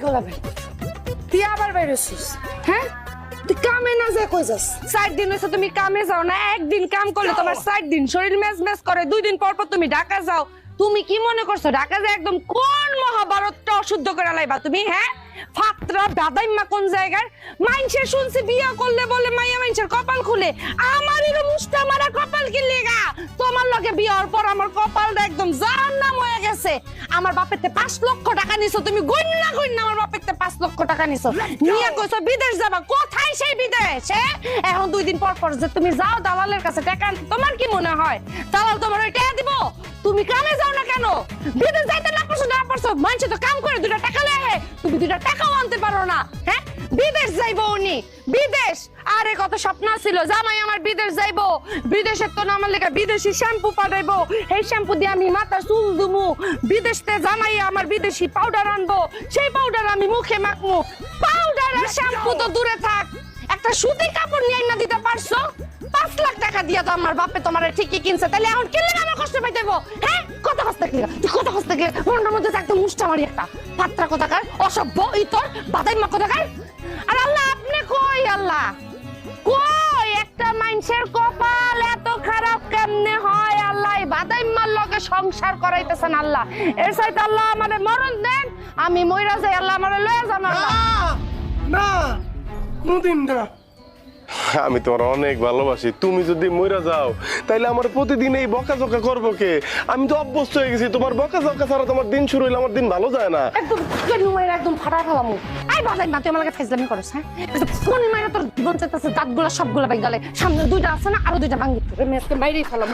গোলাপি তুই আবার বেরোছিস হ্যাঁ তুই কামে না যা কই যাস 4 দিন হইছে তুমি কামে যাও না একদিন কাম করলে তোমার 4 দিন শরীর মেজ করে 2 দিন পর পর তুমি ঢাকা যাও তুমি কি মনে করছো ঢাকা যে একদম কোন মহাভারতটা অশুদ্ধ করে লাইবা তুমি হ্যাঁ ফাত্রা দাদাইম্মা কোন জায়গার মাইনসে শুনছি বিয়া করলে বলে মাইয়া মাইনসের কপাল খুলে আমার এর মুস্তা মারা কপাল কি লেগা তোমার লগে বিয়ার পর আমার কপালটা একদম জাহান্নাম হয়ে গেছে আমার বাপেতে 5 লক্ষ টাকা নিছো তুমি গন্না আমার বাপেতে 5 লক্ষ টাকা নিছো নিয়ে কইছো বিদেশ যাবা কোথায় সেই বিদেশ এখন 2 দিন পর পর যে তুমি যাও দালালের কাছে টাকা তোমার কি মনে হয় দালাল তোমার ওই টাকা দিব তুমি কামে যাও না কেন বিদেশ যাইতে না পারছো মানছে তো কাম করে 2 টাকা লয়ে তুমি 2 টাকাও আনতে পারো না হ্যাঁ বিদেশ যাইবো উনি বিদেশ আরে কত স্বপ্ন ছিল জামাই আমার বিদেশ যাইবো বিদেশের তো আমার লেগে বিদেশি শ্যাম্পু পাঠাইবো এই শ্যাম্পু দিয়ে আমি মাথা চুল দুমু বিদেশতে জামাই আমার বিদেশি পাউডার আনবো সেই পাউডার আমি মুখে মাখমু পাউডার আর শ্যাম্পু তো দূরে থাক একটা সুতি কাপড় নিয়ে না দিতে পারছো 5 লাখ টাকা দিয়া তো আমার বাপে তোমারে ঠিকই কিনছে তাহলে এখন কি লাগে আমার কষ্ট পাইতেবো হ্যাঁ কত কষ্ট কি তুই কত কষ্ট কি মনটার মধ্যে একদম মুষ্টা মারি একটা পাত্রা কোথাকার অসভ্য ইতর বাদাইমা কোথাকার আর আল্লাহ আপনি কই আল্লাহ কই একটা মানুষের কপাল এত খারাপ কেমনে হয় আল্লাহ বাদাইমার লগে সংসার করাইতেছেন আল্লাহ এর সাথে আল্লাহ আমারে মরণ দেন আমি মইরা যাই আল্লাহ আমারে লয়ে যান আল্লাহ না কোনদিন না আমি তোমার অনেক ভালোবাসি তুমি যদি মইরা যাও তাইলে আমার প্রতিদিন এই বকাঝকা করবো কে আমি তো অভ্যস্ত হয়ে গেছি তোমার বকাঝকা ছাড়া তোমার দিন শুরু হইলে আমার দিন ভালো যায় না একদম নুমাইরা একদম ফাটা ফেলামু আই বাদাইমা তুই আমাকে ফাইজলামি করছ হ্যাঁ কোন মাইরা তোর জীবন চাইতেছে দাঁতগুলো সবগুলো বাইক গেলে সামনে 2টা আছে না আরো 2টা ভাঙি তোর আমি আজকে বাইরেই ফেলামু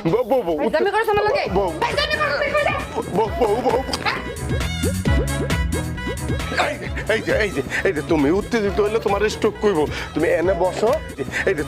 ফাইজলামি করছ আমার লাগে ফাইজলামি করছ এই যে তুমি উত্তেজিত হইলে তোমার স্ট্রোক করবো তুমি এনে বসো এই যে